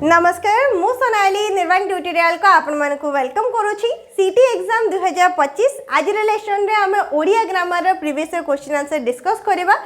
नमस्कार मु सोनाली निर्वाण ट्यूटोरियल को आपण मन को वेलकम करूची सीटी एग्जाम 2025 आज लेसन रे हम Odia grammar previous question answer discuss करबा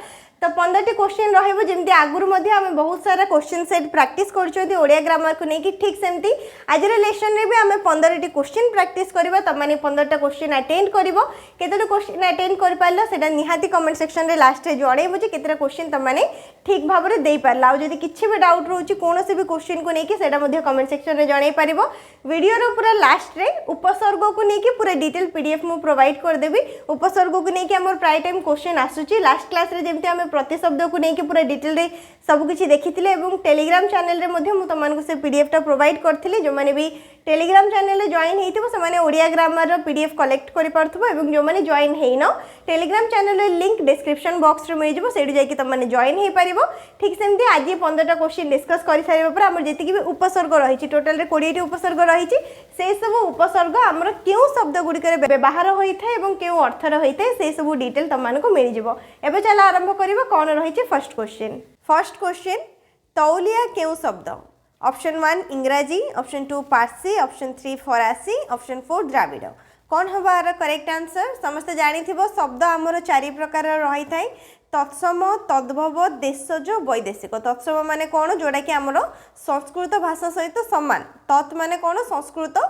तो 15टी क्वेश्चन रहइबो जेमती आगुर मध्ये हम बहुत सारा क्वेश्चन सेट प्रैक्टिस करछोती ओडिया ग्रामर को नेकी ठीक सेमती आज लेसन रे भी हम 15टी क्वेश्चन प्रैक्टिस करबा त माने 15टा क्वेश्चन अटेंड करबो केतेटा क्वेश्चन अटेंड कर पारलो सेटा निहाती कमेंट सेक्शन रे लास्ट रे जणैबो जे केतेटा क्वेश्चन त माने ठीक भाव रे देई पारला आ जदी किछि भी डाउट रहउची कोनोसी भी क्वेश्चन को नेकी सेटा मध्ये कमेंट सेक्शन रे जणै पारिबो वीडियो रो पूरा लास्ट रे उपसर्ग को नेकी पूरा डिटेल पीडीएफ मु प्रोवाइड कर देबी उपसर्ग को नेकी हमर प्राय टाइम क्वेश्चन आसुची लास्ट क्लास रे जेमती हम प्रति शब्द को नेकी पूरा डिटेल रे सब किछि देखिथिले एवं टेलीग्राम चैनल रे मध्ये मु तमन को से पीडीएफ टा प्रोवाइड करथिले जो माने भी टेलीग्राम चैनल रे जॉइन हेतिबो से माने ओडिया ग्रामर रो पीडीएफ कलेक्ट करि पारथबो एवं जो माने जॉइन हेइनो टेलीग्राम चैनल रे लिंक डिस्क्रिप्शन बॉक्स रे मिल जबो सेडि जाई कि तमने जॉइन हे पारिबो ठीक सेमती आज 15टा क्वेश्चन डिस्कस करि सारिबो पर हमर जेति कि भी उपसर्ग रहिछि टोटल रे 20 टी उपसर्ग रहिछि से सब उपसर्ग हमर केउ शब्द गुडी करे व्यवहार होइथाय एवं केउ अर्थ र होइथाय से सब डिटेल तमन को मिल जबो एबे चला आरंभ करिवो कोन रहिछि फर्स्ट क्वेश्चन तौलिया केउ शब्द option 1 Ingraji option 2 Parsi option 3 Farasi option 4 Dravida कौन हबार करेक्ट आंसर समस्त जानी थिबो शब्द हमर चारि प्रकार रही थाए तत्सम तद्भव देशज वैदेशिक तत्सम माने कौन जोड़ा कि हमर संस्कृत भाषा सहित समान तत् माने कौन संस्कृत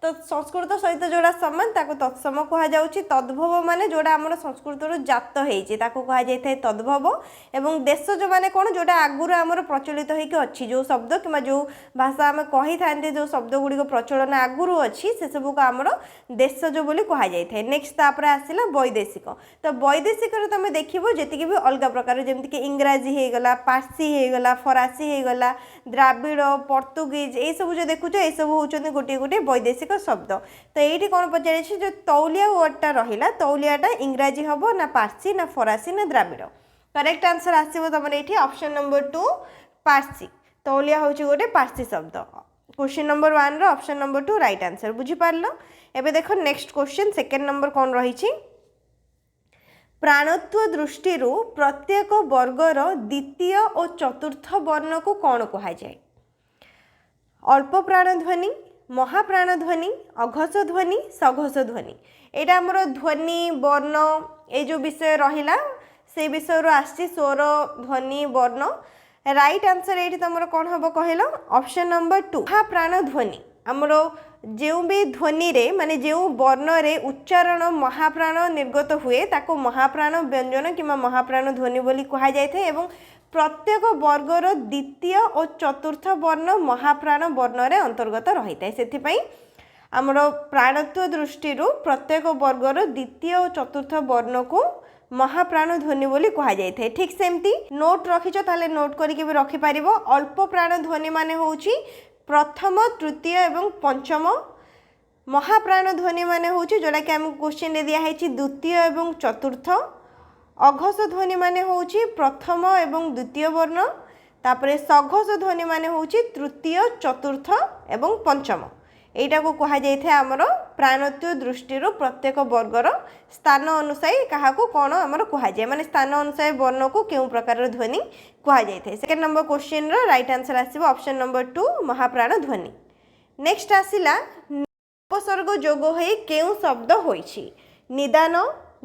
तो संस्कृत सहित जोड़ा समान ताको तत्सम कहा जाउची तद्भव माने जोड़ा हमर संस्कृत रो जात हेची ताको कहा जाय थाए तद्भव एवं देशज माने कोन जोड़ा आगुर हमर प्रचलित हेके अछि जो शब्द किमा जो भाषा हम कहि थांते जो शब्द गुडी को प्रचलन आगुर अछि से सब को हमर देशज बोली कहा जाय थाए नेक्स्ट तापर आसिला वैदेशिक तो वैदेशिक रे तमे देखिबो जेति कि भी अलगा प्रकार जेमति कि इंग्रजी हे गला पारसी हे गला फरासी हे गला द्राविड़ पोर्तुगीज ए सब जो देखुछो ए सब होचोनी गोटे गोटे वैदेशिक शब्द तो ये कौन पचारे जो तौलिया वर्डटा रहा तौलियाटा इंग्राजी हम ना पारसी ना फरासी ना द्राविड़ करेक्ट आंसर आसो तुम ये ऑप्शन नंबर 2 पारसी तौलिया हूँ गोटे पारसी शब्द question number 1 option number 2 right answer बुझीपार एबे देखो नेक्स्ट क्वेश्चन सेकेंड नंबर कौन रही प्राणत्व दृष्टि प्रत्येक वर्गर द्वितीय और चतुर्थ वर्ण को कौन कह जाए अल्प प्राण ध्वनि महाप्राण ध्वनि अघस ध्वनि सघस ध्वनि एटा हमर ध्वनि वर्ण ए जो विषय रहिला से विषय रो आसी स्वर ध्वनि वर्ण राइट आंसर एठी तमरो कोन हबो कहलो ऑप्शन नंबर 2 महाप्राण ध्वनि हमरो जेउ भी ध्वनि रे माने जेउ वर्ण रे उच्चारण महाप्राण निर्गत हुए ताको महाप्राण व्यंजन किमा महाप्राण ध्वनि बोली कहा जाय थे एवं प्रत्येक वर्गर द्वितीय और चतुर्थ वर्ण महाप्राण वर्ण रे अंतर्गत रही है से आमर प्राणत्व दृष्टि प्रत्येक वर्गर द्वितीय और चतुर्थ वर्ण को महाप्राण ध्वनि बोली कहा जाय थे ठीक सेमती नोट रखिछो ताले नोट करके भी रखि पारिबो अल्प प्राण ध्वनि माने होउची प्रथम तृतीय एवं पंचम महाप्राण ध्वनि माने होउची जोड़ा कि हम क्वेश्चन रे दिया है द्वितीय एवं चतुर्थ अघस ध्वनि माने होउची प्रथम एवं द्वितीय वर्ण तापरे सघस ध्वनि माने होउची तृतीय चतुर्थ एवं पंचम एटा को कहा जाय थे हमर प्राणत्व दृष्टि प्रत्येक वर्गर स्थान अनुसार कहा को कोन हमर कहा जाय माने स्थान अनुसार वर्ण को केउ प्रकार ध्वनि कहा जाय थे second number question row right answer आसीबो option number 2 महाप्राण ध्वनि नेक्स्ट आसिला उपसर्ग जोग होई केउ शब्द होईची निदान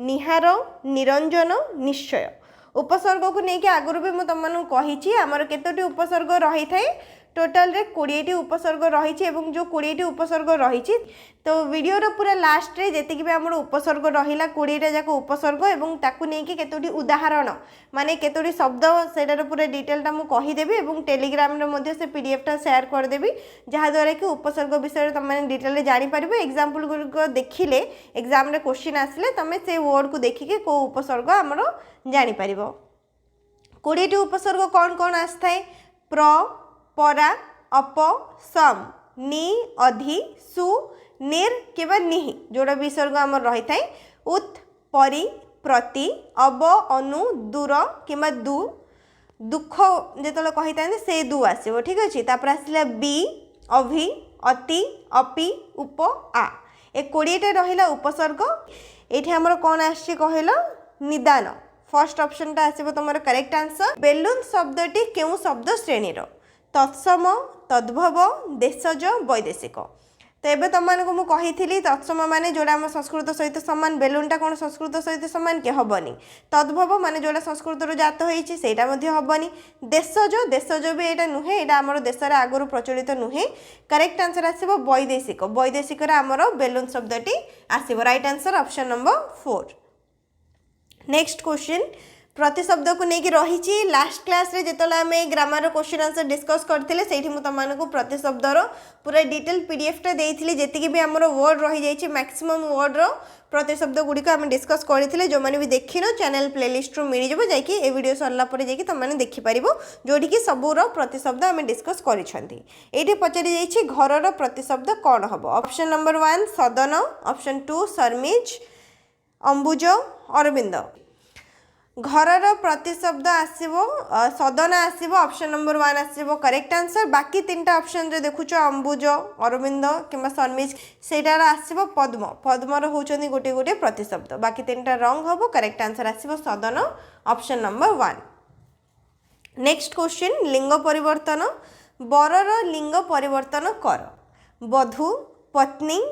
निहार निरंजन निश्चय उपसर्ग को लेकिन आगुरी भी मुझे तुमको कही आमर केतोटी उपसर्ग रही थाए टोटाल रे 20 टी उपसर्ग रही जो 20 टी उपसर्ग रही तो वीडियो रो पूरा लास्ट रे जेतिक भी हमर उपसर्ग रहिला 20 टा जाक उपसर्ग एवं ताकू नेकी केतोटी उदाहरण माने केतोटी शब्द सेटार पूरा डिटेल टा मु कहि देबी एवं टेलीग्राम रे मध्ये से पीडीएफ टा शेयर कर देबी जहा द्वारा कि उपसर्ग विषय तुम माने डिटेल रे जानि परिबो एग्जांपल को देखिले एग्जाम रे क्वेश्चन आसिले तमे से वर्ड को देखिके को उपसर्ग हमर जानि परिबो 20 टी उपसर्ग कौन कौन आस्थाय प्र परा अप सम नि अधि सु निर केवल निहि जोड़ा विसर्ग आमर रही थाए उत परि प्रति अब अनु दूर किंबा दु दुख जेतले कहि थाए से दु आसीबो ठीक अछि तापर आसिला बी अभि अति अपि उप आ ए 20 टा रहिला उपसर्ग एठी हमर कोन आछि कहलो निदान फर्स्ट ऑप्शन टा आसीबो तमर करेक्ट आंसर बेलून शब्दटी केउ शब्द श्रेणी रो तत्सम तद्भव देशज वैदेशिक तो एबे तुमको मुझे कही तत्सम माने जोड़ा आम संस्कृत सहित सामान बेलूनटा कौन संस्कृत सहित सामान कि हेनी तद्भव माने जोड़ा संस्कृत जात होता हेनी देशज देशज भी यहाँ नुहे यहाँ आम देश में आगु प्रचलित नुहे करेक्ट आंसर आसो वैदेशिक वैदेशिक आमर बेलून शब्दटी आसो right answer option number 4 next question प्रतिशब्द को लेकिन रही लास्ट क्लास रे जितने आम ग्रामर क्वेश्चन आंसर डिस्कस करते से तुमको प्रतिशब्दर पूरा डिटेल पीडीएफ देती जी भी आम वर्ड रही जाइए मैक्सिमम वर्ड रो प्रतिशब्द गुड़िक आम डिस्कस करते जो मैंने भी देखिन चैनल प्लेलिस्ट रू मिल जाए जाकि वीडियो सरला तुमने देखिपर जोटि कि सबूर प्रतिशब्द आम डिस्कस करी पचारि घर प्रतिशब्द कौन हम ऑप्शन नंबर 1 सदन ऑप्शन 2 शर्मिज अंबुज अरविंद घरर प्रतिशब्द आसो सदन आसो ऑप्शन नंबर 1 आसो करेक्ट आंसर बाकी 3टा ऑप्शन रे देखुच अंबुज अरविंद कि शर्मिज सेटार आसो पद्म पद्मर होचंदी गोटे गोटे प्रतिशब्द बाकी 3टा रंग हम करेक्ट आंसर आसो सदन ऑप्शन नंबर 1 नेक्स्ट क्वेश्चन लिंग परिवर्तन बरर लिंग परिवर्तन कर बधू पत्नी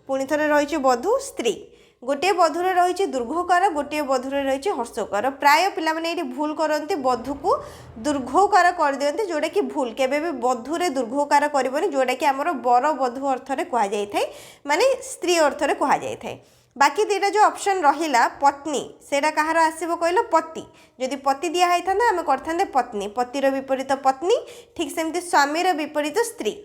पुणी थे रही बधू स्त्री गोटे बधुरे रही दुर्घोकार गोटे बधुरे रही हर्षोकार प्राय पिला माने ये भूल करते बधु को दुर्घोकार कर दियंते जोड़ा कि भूल केबे भी बधुरे दुर्घोकार करबनी जोड़ा कि आमर बर बधु अर्थ रे कहा जाय थाए माने स्त्री अर्थ रे कहा जाय थाए बाकी दुईटा जो ऑप्शन रहिला पत्नी सेटा कहार आसीबो कहलो पति जदि पति दिया होता आम करते पत्नी पतिर विपरीत पत्नी ठीक सेमती स्वामीर विपरीत स्त्री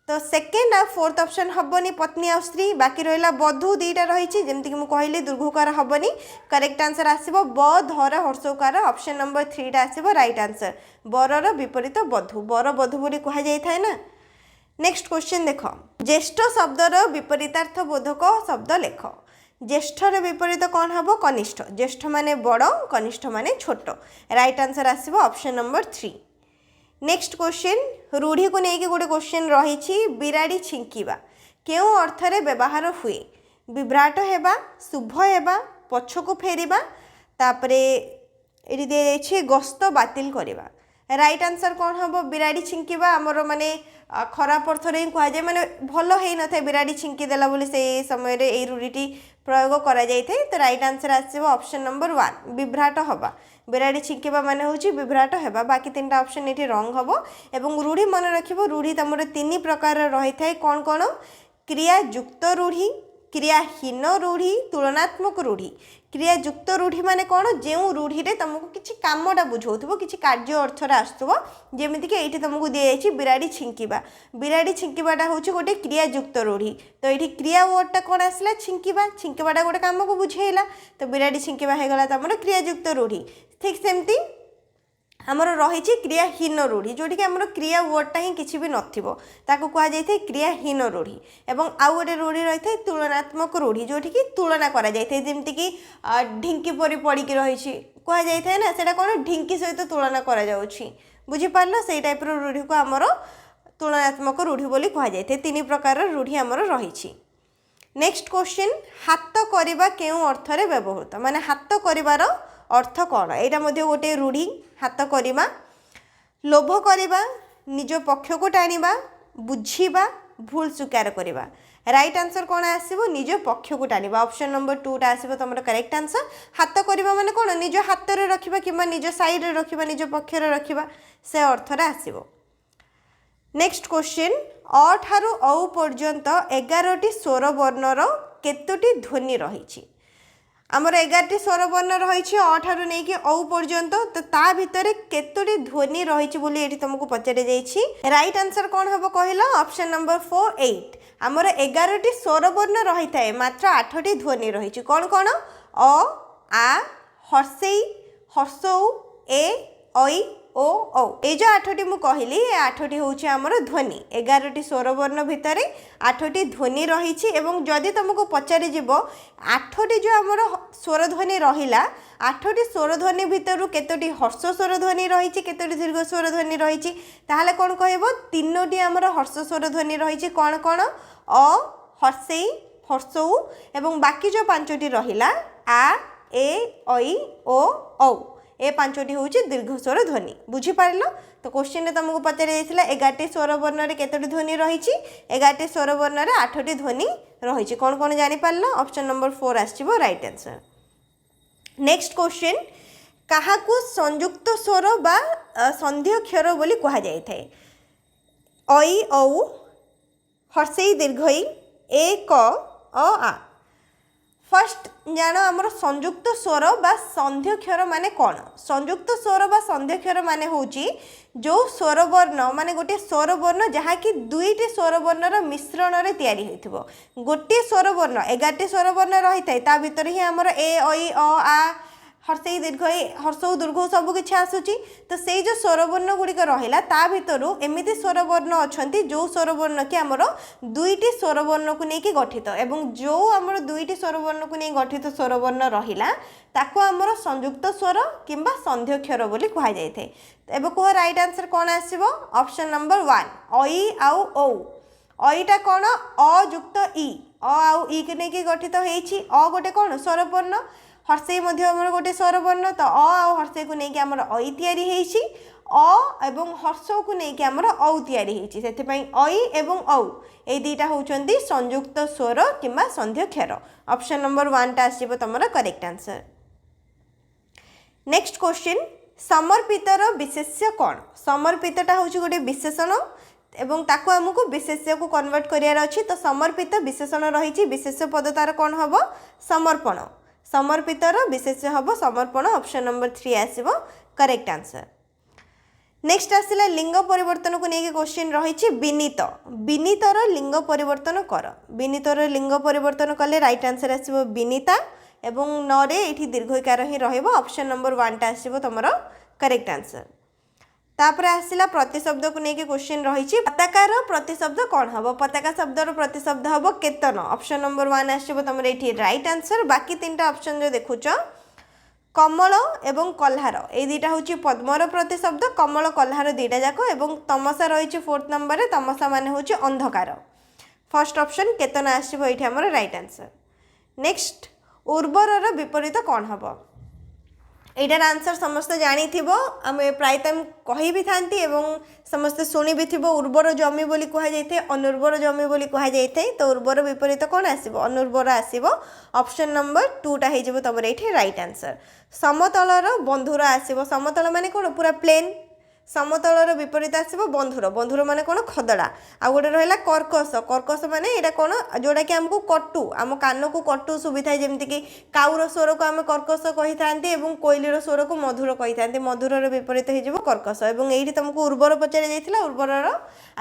तो सेकेंड आ फोर्थ ऑप्शन हेनी पत्नी आ स्त्री बाकी रहा बधू दुईटा रही जमीक मुझे कहली दुर्घोकार हेनी करेक्ट आंसर आसो ब धर हर्षोकार ऑप्शन नंबर 3 आसो राइट आंसर बरर विपरीत बधू बर बधू बोली कह जाए ना नेक्स्ट क्वेश्चन देख ज्येष्ठ शब्दर विपरीतार्थ बोधक शब्द लेख ज्येष्ठर विपरीत कौन हम कनिष्ठ ज्येष्ठ माने बड़ कनिष्ठ माने छोट राइट आंसर आसो ऑप्शन नंबर 3 नेक्स्ट क्वेश्चन रूढ़ी को लेकिन गोटे क्वेश्चन रही बिराड़ी छिंकिबा केउ अर्थ रे व्यवहार हुए विभ्राट हेबा शुभ हेबा पछको फेरिबा तापरे एटी दे गस्त बातिल करबा राइट आंसर कौन हम बिराड़ी छिंकिबा आमर माने खराब अर्थ रे कह जाए माने भल है न था बिराड़ी छिंकी देला बोली से समय रे ए रूढ़ीटी प्रयोग करा जाय थे तो राइट आंसर आसो ऑप्शन नंबर 1 विभ्राट हवा बिराड़ी छिंकिबा माने होची विभ्राट हेबा बाकी 3टा ऑप्शन एठी रंग हबो एवं रूढ़ी मन रखिबो रूढ़ी तमर 3 प्रकार रही थाए कौन कौन क्रिया युक्त रूढ़ी क्रियाहीन रूढ़ी तुलनात्मक रूढ़ी क्रियायुक्त रूढ़ी माने कौन जो रूढ़ी रे तुमको किसी कामटा बुझाउथबो किसी कार्य अर्थ रे आसुथबो जेमिति कि एठी तुमको दिया जायछि बिराड़ी छिंकिबाटा होछि गोटे क्रियायुक्त रूढ़ी तो ये क्रिया वर्डटा कौन आसला छिंकिबाटा गोटे काम को बुझेला तो बिराड़ी छिंकिबा हे गला तमर क्रियायुक्त रूढ़ी ठीक सेमती आमर रही क्रियाहीन रूढ़ी जोटि कि आमर क्रिया वर्डटा ही किसी भी नथिबो ताको कहा जाय क्रियाहीन रूढ़ी एवं आउ गोटे रूढ़ी रही है तुलनात्मक रूढ़ी जोटि कि तुलना करा जाय थे जेमति कि ढिंकी परी पड़िकी रही कहा जाय ना सेटा कौन ढिंकी सहित तुलना करा जाउछि बुझी पारलो सेई टाइप रो रूढ़ी को आमर तुलनात्मक रूढ़ी बोली कहा जाय थे 3 प्रकार रूढ़ी आमर रही नेक्स्ट क्वेश्चन हाथ करबा केउ अर्थ रे व्यवहृत माने हाथ करिवार अर्थ कौन यहाँ मध्य गोटे रूढ़ी हाथ करवा लोभ करवा निज पक्ष को टाणिबा बुझीबा भूल स्वीकार करवा राइट आंसर कौन आसो निज पक्ष को टाणिबा ऑप्शन नंबर 2 आसो तुम करेक्ट आंसर हाथ करवा माने कौन निज हाथ रे रखिबा कि निज साइड रे रखिबा निज पक्ष रे रखिबा से अर्थ रे आसीबो नेक्स्ट क्वेश्चन अ ठारू औ पर्यंत 11टी स्वर वर्णर केतोटी ध्वनि रही आमर 11टी स्वर वर्ण रही अ ठारू नहीं कि औ पर्यंत तो ता भितर केतोटी ध्वनि रही बोली एठी तुमको पचारे जाइछि राइट आंसर कौन हम कहला ऑप्शन नंबर 4 8 आमर 11टी स्वर वर्ण रही थाए मात्र 8टी ध्वनि रही कौन कौन अ आ हर्षेई हर्षौ ए ऐ ओ औ ये जो 8टी मु कहली 8टी होची आमर ध्वनि 11टी स्वर वर्ण भितर 8टी ध्वनि रही एवं जदि तुमको पचारि जीव 8टी जो आमर स्वर ध्वनि रहिला 8टी स्वर ध्वनि भितर केतोटी हर्ष स्वर ध्वनि रही केतोटी दीर्घ स्वर ध्वनि रही ताहले कौन कहबो 3टी आमर हर्ष स्वर ध्वनि रही कौन कौन अ हर्षेई हर्षौ एवं बाकी जो 5टी रहिला आ ए ऐ ओ औ ए पांचटी होउची दीर्घ स्वर ध्वनि बुझी पारिलो तो क्वेश्चन रे तुमको पचारि जायतिला 11टी स्वर वर्ण रे केतोटी ध्वनि रहिची 11टी स्वर वर्ण रे 8टी ध्वनि रहिची कोन कोन जानि पारलो ऑप्शन नंबर 4 आछिबो राइट आंसर नेक्स्ट क्वेश्चन काहाकू संयुक्त स्वर बा संधि अक्षर बोली कहा जाय थाए ऐ औ हर्षई दीर्घई ए क अ आ फर्स्ट जान आमर संयुक्त स्वर बा संधि अक्षर माने कौन संयुक्त स्वर बा संधि अक्षर माने होची जो स्वर वर्ण माने गोटे स्वर वर्ण जहाँ कि दुईटी स्वर वर्णर मिश्रण रे तैयारी होइथिबो गोटे स्वर वर्ण 11टी स्वर वर्ण रही थाए ता भीतर ही आमर ए ऐ अ आ हर्षई दीर्घ हर्षौ दीर्घ सब किछि आसुची तो से जो स्वर वर्ण गुड़िक रहिला ता भितरु एमिति स्वर वर्ण अछंती जो स्वर वर्ण कि हमर दुईटी स्वर वर्ण को नेकी गठित एवं जो हमर दुईटी स्वर वर्ण को नै गठित स्वर वर्ण रहिला ताको हमर संयुक्त स्वर किंबा संधि अक्षर बोली कहा जाय थे एबे को राइट आंसर कोन आसीबो ऑप्शन नंबर 1 ऐ आउ औ ऐटा कोन अ युक्त इ अ आउ इ के नेकी गठित हेछि अ गोटे कोन स्वर वर्ण हर्षई मध्य हमर गोटे स्वर वर्ण तो अ आउ हर्षई को नेकी हमर ऐ तयारी हेछि अ एवं हर्ष को नेकी हमर औ तयारी हेछि सेति पई ऐ एवं औ ए दुईटा होउचंती संयुक्त स्वर किंबा संधि अक्षर ऑप्शन नंबर 1 टा आसीबो तमरा करेक्ट आंसर नेक्स्ट क्वेश्चन समर्पितर विशेष्य कोन समर्पितटा होउची गोटे विशेषण एवं ताको हमको विशेष्य को कन्वर्ट करियार अछि तो समर्पित विशेषण रहिछि विशेष्य पद तार कोन हबो समर्पण समर्पितर विशेष्य हबो समर्पण ऑप्शन नंबर 3 आसीबो करेक्ट आंसर नेक्स्ट आसिला लिंग परिवर्तन को नेकी क्वेश्चन रहिछि विनीत विनीतर लिंग परिवर्तन कर विनीतर लिंग परिवर्तन कले राइट आंसर आसीबो विनीता एवं न रे एठी दीर्घकार ही रहइबो ऑप्शन नंबर 1 टा आसीबो तमरो करेक्ट आंसर तापर आसिला प्रतिशब्द को नेकी क्वेश्चन रहिछि पताकार प्रतिशब्द कोन हबो पताका शब्दर प्रतिशब्द हबो केतन ऑप्शन नंबर 1 आसीबो तमरो एठी राइट आंसर बाकी तीनटा ऑप्शन जो देखुचो कमल एवं कल्हार ए दुईटा होची पद्मर प्रतिशब्द कमल कल्हार दुईटा जाक एवं तमसा रही 4th नंबर तमसा माने होची अंधकार फर्स्ट ऑप्शन केतन आसीबो एठी हमर राइट आंसर नेक्स्ट उर्वरर विपरीत कोन हबो एटार आंसर समस्त जानी थिबो आमे प्राय टाइम कहि भी थांती एवं समस्त सुनी भी थिबो उर्वर जमी बोली कहा जायथे अनुर्वर जमी बोली कहा जायथे तो उर्वर विपरीत कोन आसीबो अनुर्वर आसीबो ऑप्शन नंबर 2 टा हे जेबो तबरे एठी राइट आंसर समतलर बंधुर आसीबो समतल माने कोन पूरा प्लेन समतलर विपरीत आसीबो बंधुर बंधुर माने कोन खदड़ा आ गोटे रहला कर्कश कर्कश माने एटा कोन जोडा कि हमको कट्टू आम कान को कट्टू सुविधा जेमति कि काउर स्वर को आम कर्कश कहि थांती एवं कोइलीर स्वर को मधुर कहि थांती मधुरर विपरीत हे जेबो कर्कश एवं एठी तुमको उर्वर पचारे जायतिला उर्वरर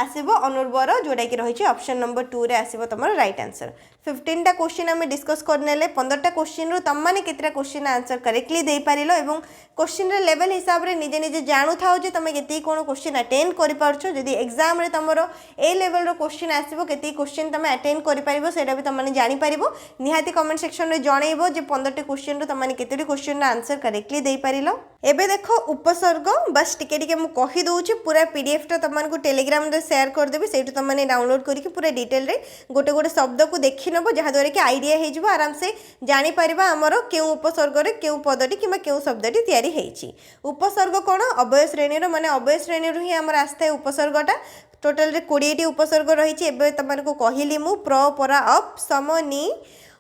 आसीबो अनुर्वर जोडा कि रहिछि ऑप्शन नंबर 2 रे आसीबो तमर राइट आंसर 15 टा क्वेश्चन आम डिस्कस करनेले 15 टा क्वेश्चन रु तम माने केतरा क्वेश्चन आंसर करेक्टली दे पारिलो एवं क्वेश्चन रे लेवल हिसाब रे निजे निजे जानु थाओ जे तमे केती कोन क्वेश्चन अटेंड करि पारछो जदी एग्जाम रे तमरो ए लेवल रो क्वेश्चन आसीबो केती क्वेश्चन तमे अटेंड करि पारिबो सेटा भी तमने जानि पारिबो निहाती कमेंट सेक्शन रे जणैबो जे 15 टा क्वेश्चन रु तमने केतेडी क्वेश्चन रा आंसर करेक्टली दे पारिलो एबे देखो उपसर्ग बस टिके टिके मु कहि दोउची पूरा पीडीएफ टा तमन को टेलीग्राम रे शेयर कर देबी सेटु तमने डाउनलोड करिके पूरा डिटेल रे गोटे गोटे शब्द को देखि नबो जहा द्वारा कि आईडिया हे जिवो आराम से जानि परिबा हमरो केउ उपसर्ग रे केउ पदटी किबा केउ शब्दटी तयारी हेछि उपसर्ग कोन अवय श्रेणी रो माने अवय श्रेणी रो ही हमर आस्ते उपसर्गटा टोटल रे 20 टी उपसर्ग रहिछि एबे तमन को कहिली मु प्र परा अप समनि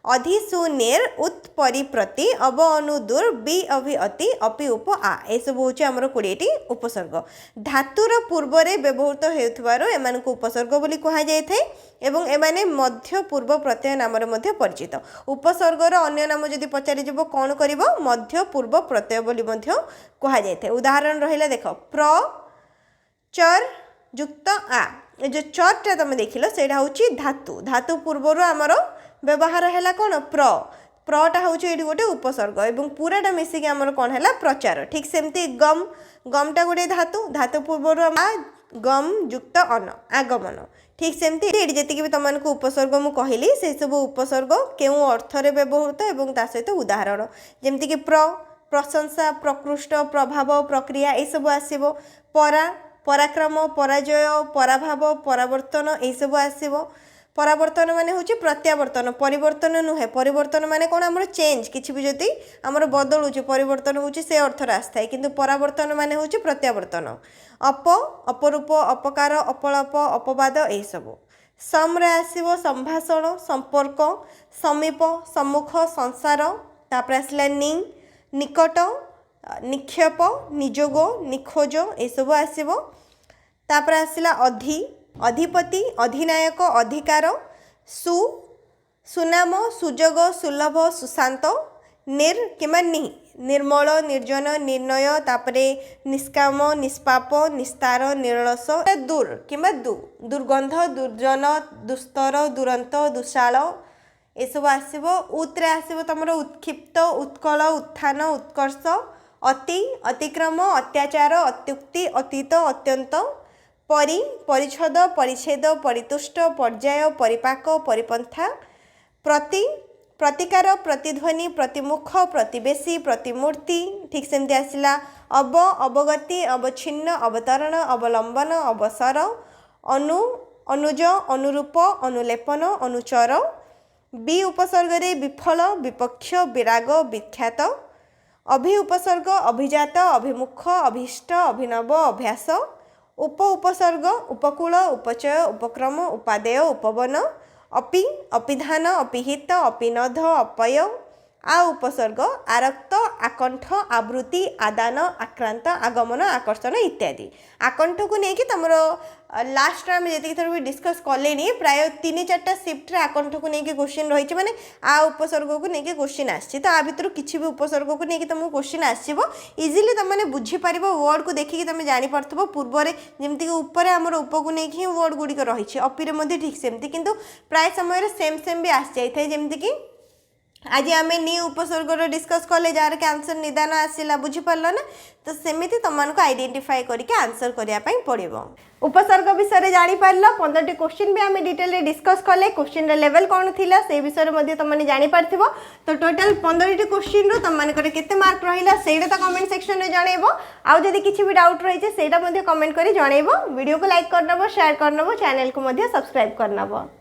अधिशून्यर उत्परिप्रति अव अनुदूर बि अभि अति अपि उप आ ए सब होछि हमर 20 टी उपसर्ग धातुर पूर्व रे व्यवहृत हेउथबारो एमान को उपसर्ग बोली कहा जाय थे एवं एमाने मध्य पूर्व प्रत्यय नाम रे मध्य परिचित उपसर्ग रो अन्य नाम जदी पचारि जबो कोन करिवो मध्य पूर्व प्रत्यय बोली मध्य कहा जाय थे उदाहरण रहिला देखो प्र चर युक्त आ ए जो चरटा तमे देखिलो सेडा होछि धातु धातु पूर्व रो हमर व्यवहार हैला कोन प्रटा होछि एडी गोटे उपसर्ग एवं पूराटा मिसिक हमर कोन हैला प्रचार ठीक सेमती गम गमटा गोटे धातु धातु पूर्व रो गम युक्त अन आगमन ठीक सेमती एडी जति भी तमन को उपसर्ग मु कहिली से सब उपसर्ग केउ अर्थ रे व्यवहृत एवं ता सहित उदाहरण जेमती कि प्रशंसा प्रकृष्ट प्रभाव प्रक्रिया ए सब आसीबो पराक्रम पराजय पराभाव परावर्तन ए सब आसीबो परावर्तन माने होची प्रत्यावर्तन परिवर्तन नुहे परिवर्तन माने कोन हमर चेंज किछि भी जति हमर बदलुची परिवर्तन होची से अर्थ रास्ताय किंतु परावर्तन माने होची प्रत्यावर्तन अपरूप अपकार अपलप अपवाद ए सब सम रे आसीबो संभाषण संपर्क समीप सम्मुख संसार तापर आसला निकट निक्षेप निजोग निखोज ए सब आसीबो तापर आसला अधिपति अधिनायक अधिकार सुनाम सुजोग सुलभ सुशांत किंवा निर्मल निर्जन निर्णय तापरे निष्काम निष्पाप निस्तार निरलस दूर किंवा दुर्गंध दुर्जन दुस्तर दुरंत दुशाल एसब आसब उतरे आसब तुम उत्क्षिप्त उत्कल उत्थान उत्कर्ष अति अतिक्रम अत्याचार अत्युक्ति अतीत अत्यंत परिच्छद परिच्छेद परितुष्ट पर्याय परिपाक परिपंथा प्रतिकार प्रतिध्वनि प्रतिमुख प्रतिवेशी प्रतिमूर्ति ठीक सेमती आसला अवगति अवच्छिन्न अवतरण अवलंबन अवसर अनुज अनुरूप अनुलेपन अनुचर बी उपसर्ग रे विफल विपक्ष विराग विख्यात अभि उपसर्ग अभिजात अभिमुख अभिष्ट अभिनव अभ्यास उपसर्ग उपकूल उपचय उपक्रम उपादेय उपवन अपिधान अपिहित अपिनध अपय आ उपसर्ग आरक्त आकंठ आवृत्ति आदान आक्रांत आगमन आकर्षण इत्यादि आकंठ को लेकिन तुम लास्ट आम जी थर भी डिस्कस कले प्राय 3-4टा शिफ्ट आकंठ को लेकिन क्वेश्चन रही माने आ उपसर्ग को लेकिन क्वेश्चन आसी तो आ भर किसी भी उपसर्ग को लेकिन तुमको क्वेश्चन आसो इजिली तुमने बुझीपार वर्ड को देखिए तुम जापर पूर्व जमीक ऊपर आमर उप को लेकिन वर्ड गुड़िक रही अपी ठीक सेमती किंतु प्राय समय सेम भी आसी जाए जमीक आज आम नी उपसर्ग डिस्कस कले जार के आंसर निदान आसला बुझीपार ना तो सेमती तुमको आइडेंटिफाई करके आंसर करने पड़ो उपसर्ग विषय जापर 15टी क्वेश्चन भी आम डिटेल डिस्कस कले क्वेश्चन लेवल कौन थी से विषय में तुमने जापर तो टोटाल 15टी क्वेश्चन रू तुम केते मार्क रहा से कमेंट सेक्शन में जनइब आउ जदि किसी भी डाउट रही है कमेंट कर जनइब वीडियो को लाइक करनब शेयर करनब चैनल को सब्सक्राइब करनब।